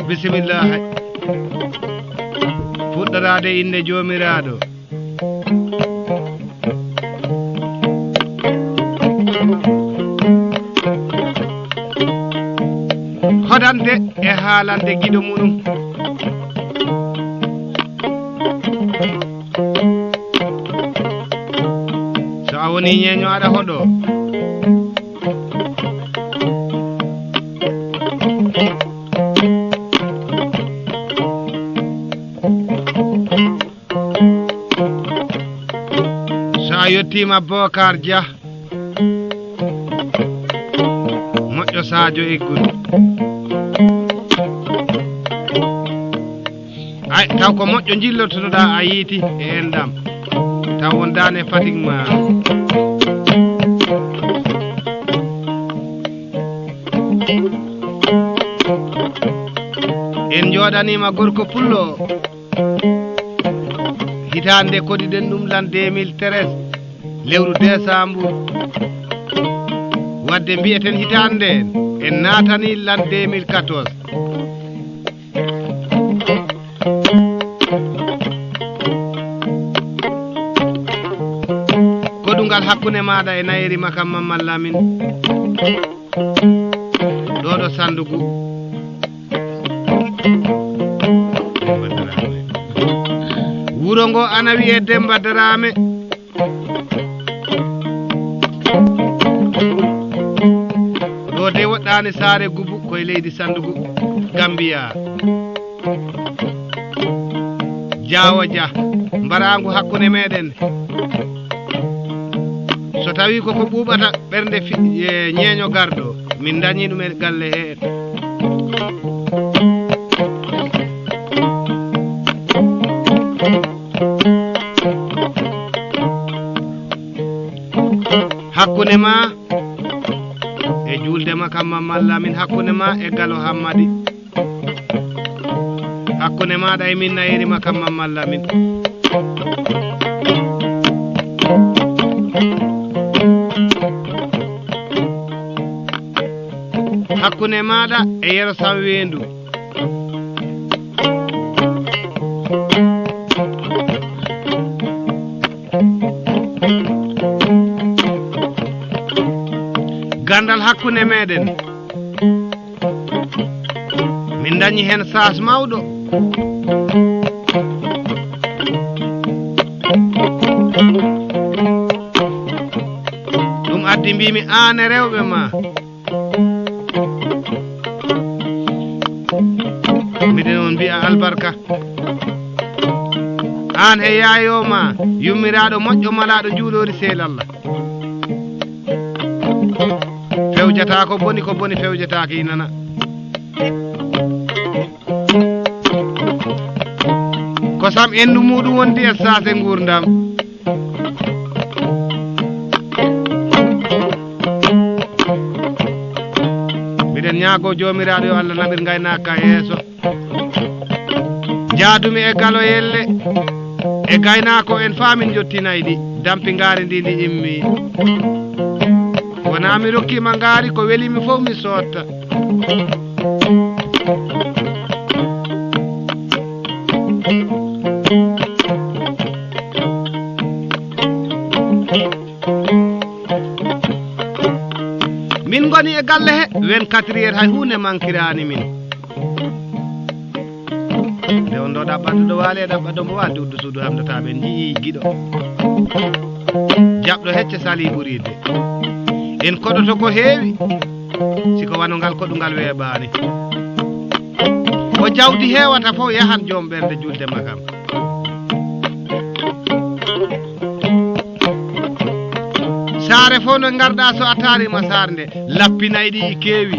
bismillah fuɗɗorade inde jomiraɗo hodande e haalande giɗo muɗum so a woni ñeño aɗa hoɗo so a yettima Bocar Dia moƴƴo Sadio Eggudu ay taw ko moƴƴo jillotoɗa a yiiti e endam taw wondane Fatick ma en joɗanima gorko pullo hitande kodiɗen ɗum lan 2013 lewru décembre wadde mbiyeten hitande en natani lan 2014 koɗungal hakkunde maɗa e Nayeri Makam Mamad Lamine ɗoɗo Sandugu wuro ngo ana wiye Demba Darame ɗo de woɗɗani saare Gubu koye leydi Sandugu Gambia Diawo Dia mbarangu hakkunde meɗen so tawi koko ɓuɓata ɓernde ñeño garɗo min dañi ɗum e galle he hakkunde ma e julde Makam Mamad Lamine hakkunde ma e Galo Hammadi hakkunde maɗa e min Nayeri Makam Mamad Lamine hakkunde maɗa e Yero Samwendu gandal hakkunde meɗen min dañi hen sas mawɗo ɗum addi mbimi an e rewɓe ma miɗen on mbiya albarka an e yayo ma yummiraɗo moƴƴo malaɗo juulori seelallah fewjata ko boni fewjata ki nana kosam endu muɗum wondi e sase gurdam miɗen ñaago jomiraɗo yo Allah nabir gaynaka yeeso jaadumi e galoyelle e gaynako en famin jottinayɗi dampi ngaari ndi immi wona mi rokkima ngaari ko welimi fof mi sotta min goni e galle he 24 heures hay hunde mankirani min nde on ɗo ɗaɓɓata ɗo waali e ɗaɓɓa ɗo mbo wawi uddu suudu hamdata ɓe jii giɗo jaɓɗo hecce sali ɓurirde en koɗoto ko heewi siko wano ngal koɗungal weeɓani ko jawdi heewata fof yahan joom ɓernde julde makam saare fof no garɗa so a taarima saare nde lappinayi ɗi keewi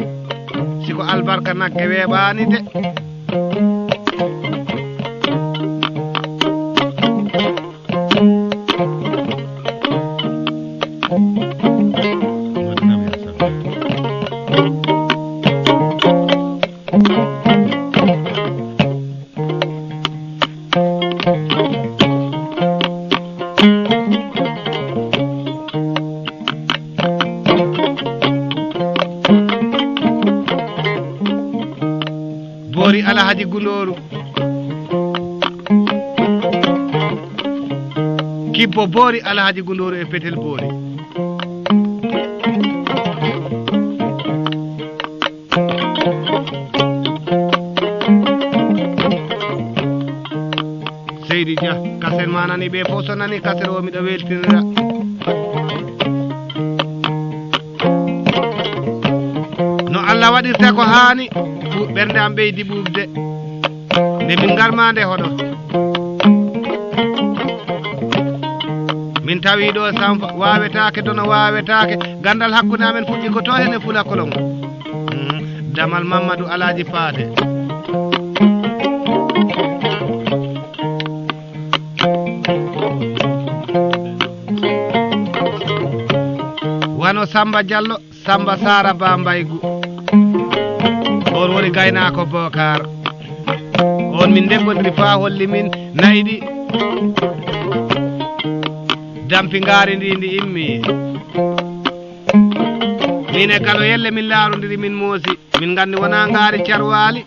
siko albarka nagge weeɓani de boori Alhaji Gundoru kibbo boori Alhaji Gundoru e petel boori Seydi Dia kasen ma nani ɓe fof so nani kasere o miɗo weltinira no Allah waɗirta ko haani ɓernde am ɓeydi ɓuuɓde nde min garmande hoɗo min tawi ɗo sam wawetake dono wawetake gandal hakkude amen fuɗɗi ko to hene fula kolon Damal Mamadou Alaji Paate wano Samba Diallo Samba Sara Bambaygu on woni gaynako Bokar on min debbodiri fa holli min nayɗi dampi ngaari ndi immi min e kalo yelle min laarondiri min moosi min nganndi wona ngaari carwaali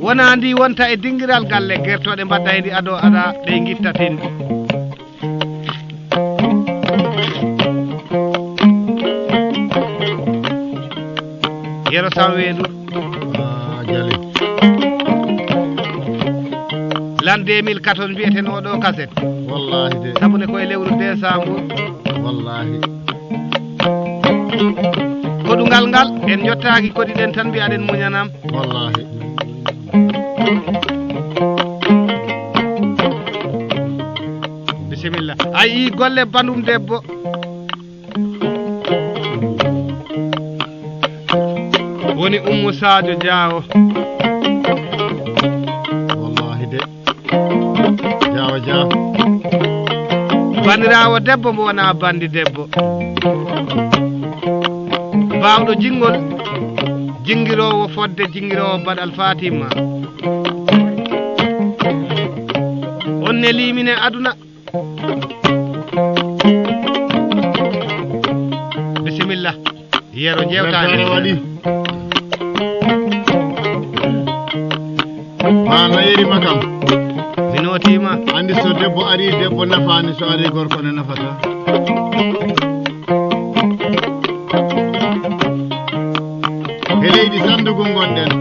wona ndi wonta e dingiral galle gertoɗe mbadda e ndi ado ada ɗe gittatendi yero sam weendu jali l'an 2014 mbiyeten oɗo kaset wallahi de sabune koye lewru décembre wallahi koɗungal ngal en jottaaki koɗiɗen tan mbiyaɗen muñanam wallahi bisimilla a yii golle bandum debbo woni Oumou Sadio Diawo wallahi de Diawo Dia bandirawo debbo mbo wona bandi debbo bawɗo jingol jingirowo fodde jingirowo Badal Fatima on ne limine aduna bisimilla yero jewtade waɗi ma yeri makam mi notima andi so debbo ari debbo nafani so ari gorko ne nafata e leydi sandugu gonɗen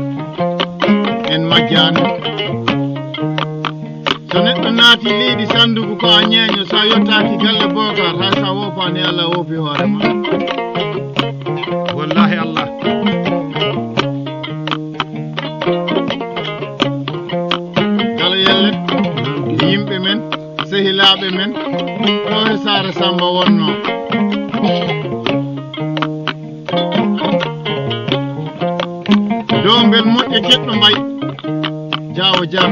en majjani so neɗɗo naati leydi sandugu ko a ñeeño sa yottaki galle Bokar hay sa wopani Allah wopi hoorema wallahi Allah kala yelle yimɓe men sehilaɓe men ɗo e Sara Samba wonno dombel moƴƴe keɗɗo mbay Diawo Dia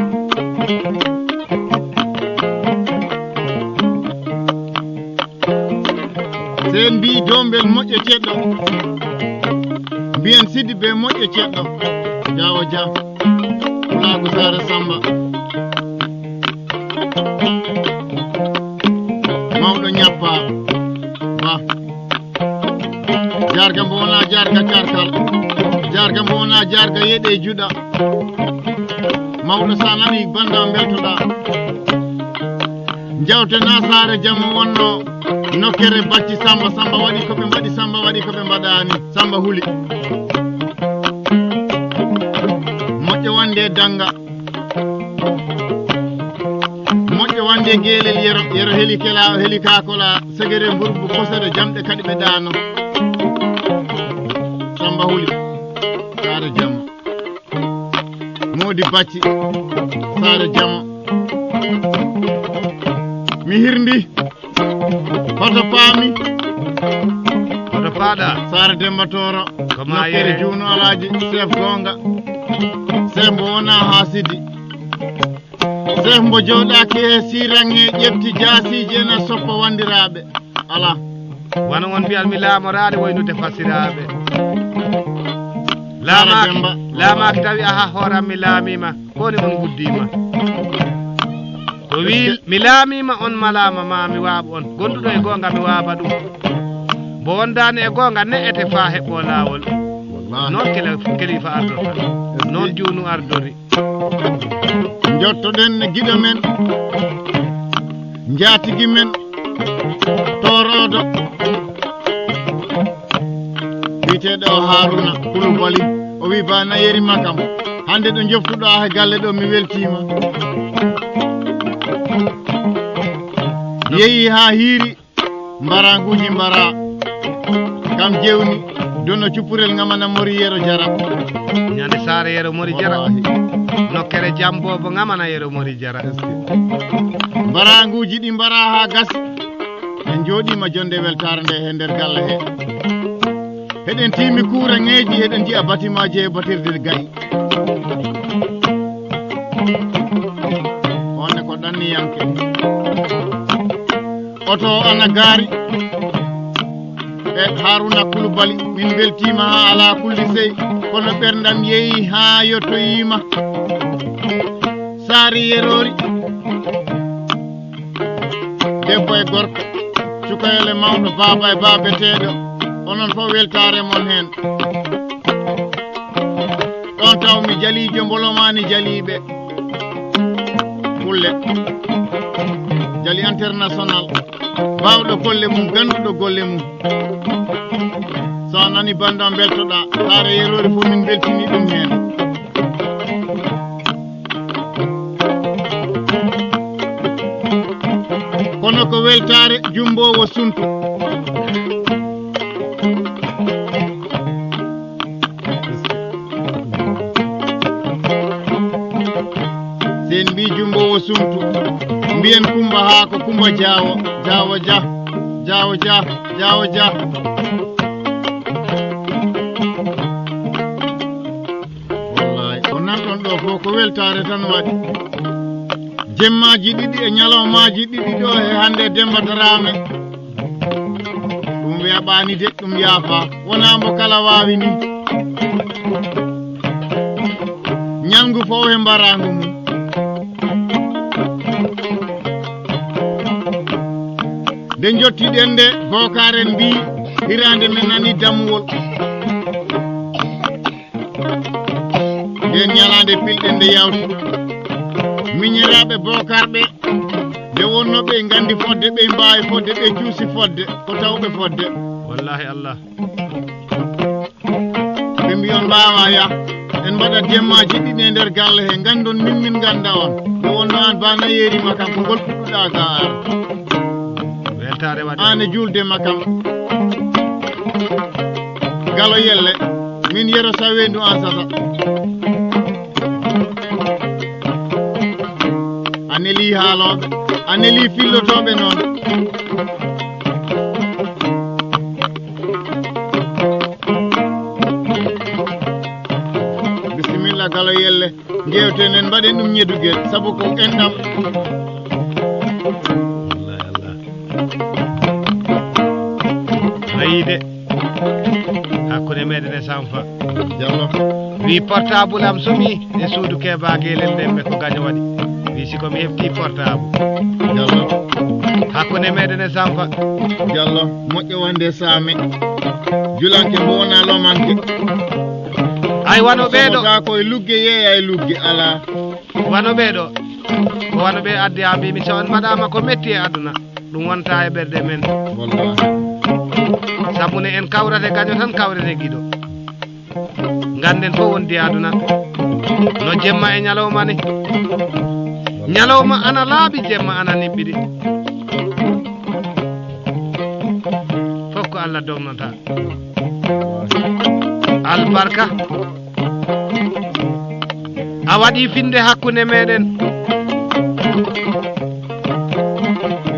sen mbi dombel moƴƴe keɗɗo mbiyen Siddi ɓe moƴƴe keɗɗo Diawo Dia laago Sara Samba mawɗo ñappa ba jarga mbo wona jarga carkal jarga mbo wona jarga yeɗe juɗa mawɗo sa nani bandam beltoɗa jawtena Sara jamma wonno nokkere bacci Samba Samba waɗi koɓe mbaɗi Samba waɗi koɓe mbaɗani Samba huli moƴƴo wande danga moƴƴo wande guelel yero helikakola segere mburbu kosere jamɗe kadi ɓe ɗano Samba huli Sara jamma modi bacci Sara jamma mi hirndi hoto paami hoto faaɗa Sara Demba Toro Koma nokkere yere. juuno alaji chef gonga chef mbo wona ha Siddi chef mbo jowɗaki e sirange ƴefti jasiji ena soppa wandiraɓe ala wano won mbiyatmi laamorade woynude fasiraɓe Sara Demba. laamaki tawi aha hooram mi laamima koni on guddima to wi mi laamima on malama ma mi waaɓa on gonduɗo e gonga mi waaba ɗum mbo wondani e gonga ne'ete fa heɓɓo laawol noon kilifa ardota noon juunu ardori jottoɗen giɗo men njatigi men toroɗo biteɗo Haruna Koulibaly o wi bana yeri makam hande ɗo joftuɗo ha galle ɗo mi weltima yeehi ha hiiri mbaranguji mbara kam jewni dono cuppurel ngamana mori yero jara ñande saare yero mori jara nokkere jambobo ngamana yero mori jara mbaranguji ɗi mbara ha gasi en jooɗima jonde weltare nde he nder galle he heɗen timi kuuraŋeji heɗen jiya batimaji e batirde gayi onne ko ɗanniyanke oto ana gaari e Haruna Koulibaly min beltima ha ala kulli sey kono ɓerdam yeehi ha yottoyima saari yerori debbo e gorko cukalel mawɗo baba e babeteɗo onon fof weltare mon hen ɗon taw mi jalijo mbolomani jaliɓe kulle jali international bawɗo golle mum ganduɗo golle mum so nani bandam beltoɗa saare yerori fof min beltini ɗum hen kono ko weltare jumbowo suntu sen mbi jumbowo sumtu mbiyen kumba ha ko kumba jawo ja wallahi ko nanɗon ɗo fof ko weltare tan waɗi jemmaji ɗiɗi e ñalawmaji ɗiɗi ɗo e hande Demba Darame ɗum weeɓani de ɗum yaafa wona mbo kala wawi ni ñalngu fof e mbarangu mum nde jottiɗen nde Bokaren mbi hirande men nani dammuwol nden ñalande pilɗen nde yawti miñiraɓe Bokarɓe nde wonno ɓe gandi fodde ɓe mbawi fodde ɓe cuusi fodde ko tawɓe fodde wallahi Allah ɓe mbi on mbawa ya en mbaɗa jemmaji ɗiɗi e nder galle he gandon min ganda on nde wonno an bana yerima kam ko ngol puɗɗuɗa ga ara weltare waɗi an e julde makam galo yelle min yero sawendu an sata aneli haaloɓe aneli fillotoɓe noon bisimilla galo yelle jewten en mbaɗen ɗum ñedugel saabu ko enɗam ayide hakkude meɗen e Sanfa Diallo wi portable am somi e suudu Keba Guelel ndemɓe ko gaño waɗi wi siko mi hefti portable Diallo hakkude meɗen e Sanfa Diallo moƴƴo wonde saame julanke mbo wona lomanke ay wano ɓeeɗo ga koye lugge yeeya e lugge ala wano ɓeeɗo ko wano ɓe addi ha mbimi so on mbaɗama ko metti e aduna ɗum wonta e ɓerɗe men wallahi sabune en kawrate gaño tan kawrete giɗo ganden fof wondi aduna no jemma e ñalawma ni ñalawma ana laaɓi jemma ana niɓɓiɗi fof ko Allah dognota albarka a waɗi finde hakkunde meɗen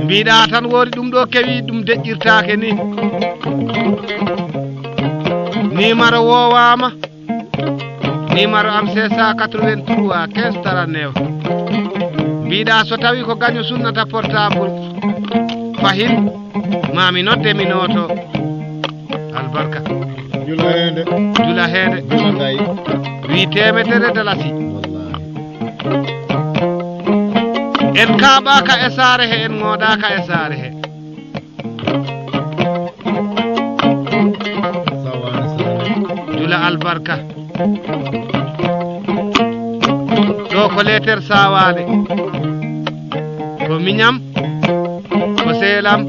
mbiɗa tan woori ɗum ɗo kewi ɗum deƴƴirtake ni numéro wowama numéro am c'est 183 15 39 mbiɗa so tawi ko gaño sunnata portable fahin mami nodde mi noto albarka jula hende jula gayi wi temetere dalasi wallahi en kaaɓaka e saare he en ngoɗaka e saare he sawane jula albarka ɗo ko leter sawade ko miñam ko seelam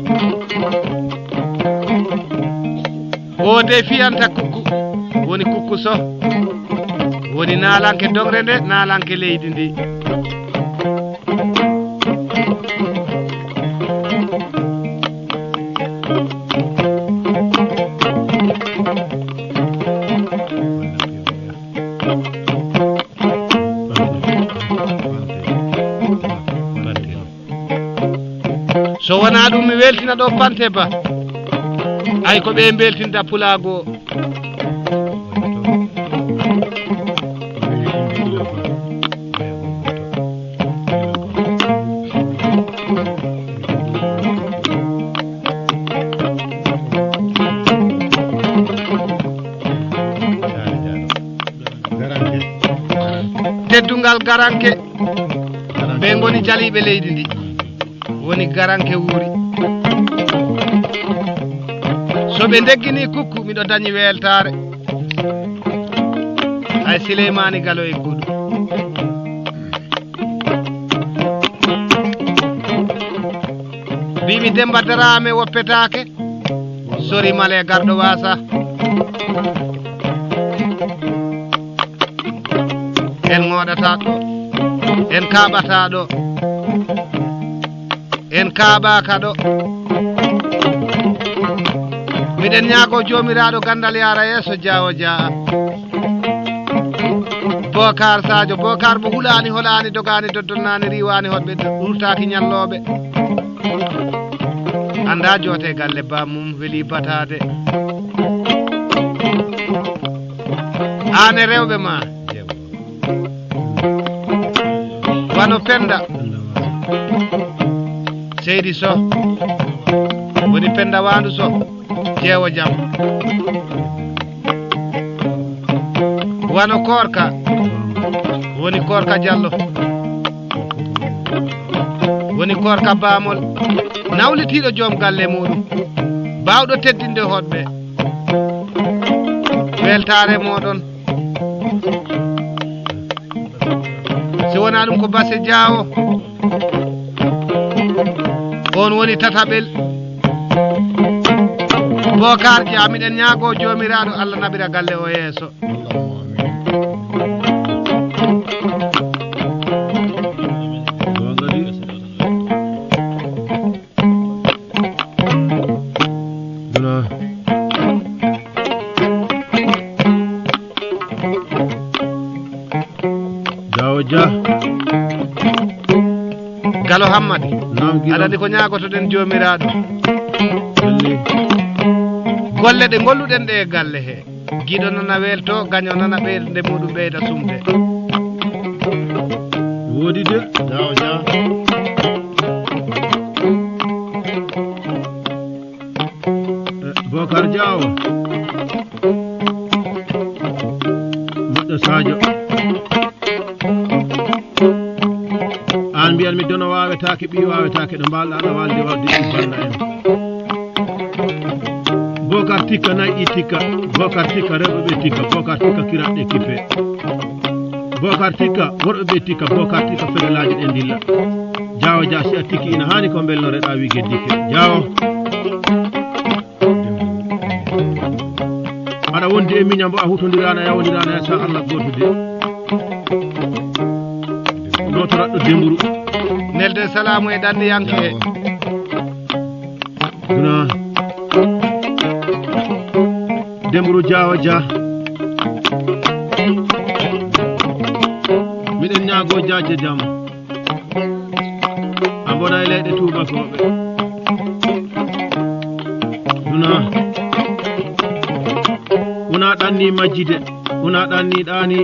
o de fiyanta kukku woni kukku so woni nalanke dogre nde nalanke leydi ndi so wona ɗum mi weltina ɗo pante ba ay ko ɓe beltinta pulago teddungal garanke ɓe goni jaliɓe leydi ndi woni garanke wuuri so ɓe deggini kukku miɗo dañi weltare ay Sileymani Galo e guɗu mbimi Demba Darame woppetake sori male garɗo wasa en ngoɗata ɗo en kaɓata ɗo en kaɓaka ɗo miɗen ñaago jomiraɗo gandal yara yeeso Diawo Dia Bocar Sadio Bocar mo hulani holani dogani doddonnani riwani hoɗɓe ɗurtaki ñalloɓe anda joote galle bamum weeli batade ane rewɓe ma wano Penda Seydi So woni Penda Wandu So Jeewo Jam wano Korka woni Korka Diallo woni Korka Bamol nawlitiɗo joom galle muɗum bawɗo teddinde hoɗɓe weltare moɗon si wona ɗum ko Basse Diawo on woni tataɓel Bocar Dia miɗen ñaago jomiraɗo Allah nabira galle o yeeso Diawo Dia Galo Hammadi aɗa ko ñaagotoɗen jomiraɗo golle ɗe golluɗen ɗe e galle he giɗo nana welto gaño nana ɓeyde muɗum ɓeyda sumde woodi de Diawo Dia Bocar Diawo moƴƴo Sadio an mbiyan mi dono wawetake ɓi wawetake ɗo mbalɗa aɗa walde wadde ɗum balla en Bocar Tikka nayi Tikka Bocar Tikka rewɓe ɓe Tikka Bocar Tikka kiraɗɗe kippe Bocar Tikka worɓe ɓe Tikka Bocar Tikka fedelaji ɗe dilla Diawo Dia si a tikki ina hani ko belnoreɗa wi Guéddiké Diawo aɗa wondi e miñam bo a hutodirana yawdirana ya sa Allah gotude notoraɗɗo Demburu nelde salamu e ɗanɗe yanke duna Demburu Diawo Dia miɗen ñaago jaaje jam a bona e leyɗe tubakoɓe duna wona ɗanni majjide wona ɗanni ɗani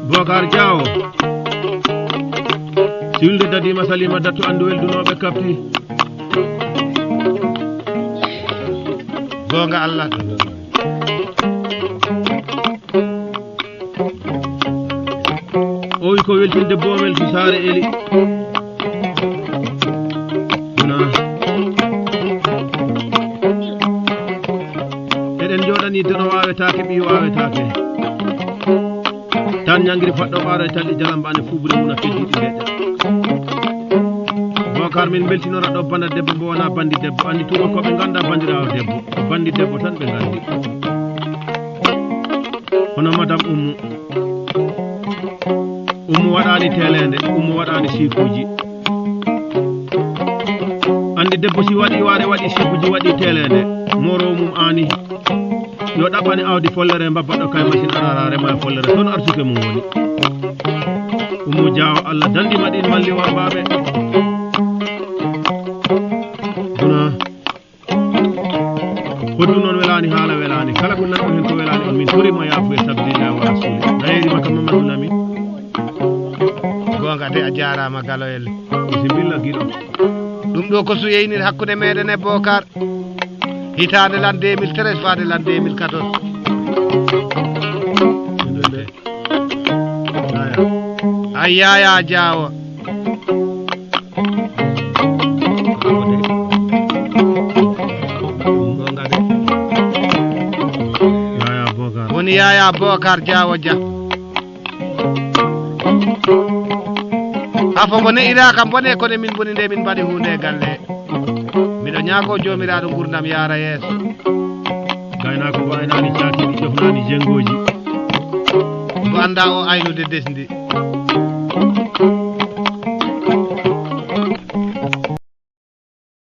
Bocar Diawo si wilde dadima salima dattu andu weldunoɓe kapti gonga Allah o wi ko weltinde boomel to saare eli be tan nyangiri faddo baaro talli jalambane fuubure mun afidi leje Bokar min beltinora do banda debbo bo wona bandi debbo andi turo ko be ganda bandirawo debbo bandi debbo tan be gandi hono madam ummu wadani telende ummu wadani sikuji andi debbo si wadi ware wadi sikuji wadi telende moro mum ani yo dabani awdi follere mbabado kay machine ararare ma follere ton arsuke mum woni ummu jaaw Allah dandi madin malli wa babe duna hoddu non welani hala welani kala ko nanko hen ko welani on min turi ma yafu e sabdillah wa rasul dayri makam mamadou lami gonga de a jarama galoyel bismillah gido dum do ko su yeynir hakkude meden e Bokar hitande lan 2013 faade lan 2014 ayaya jaawo woni yaya Bokar jaawo ja afo bone ira kam bone ko ne min boni nde min badi hunde galle mido nyaago jomiraado gurdam yaara yeso gayna ko waynani caaki di jofnani jengoji ko anda o aynude desdi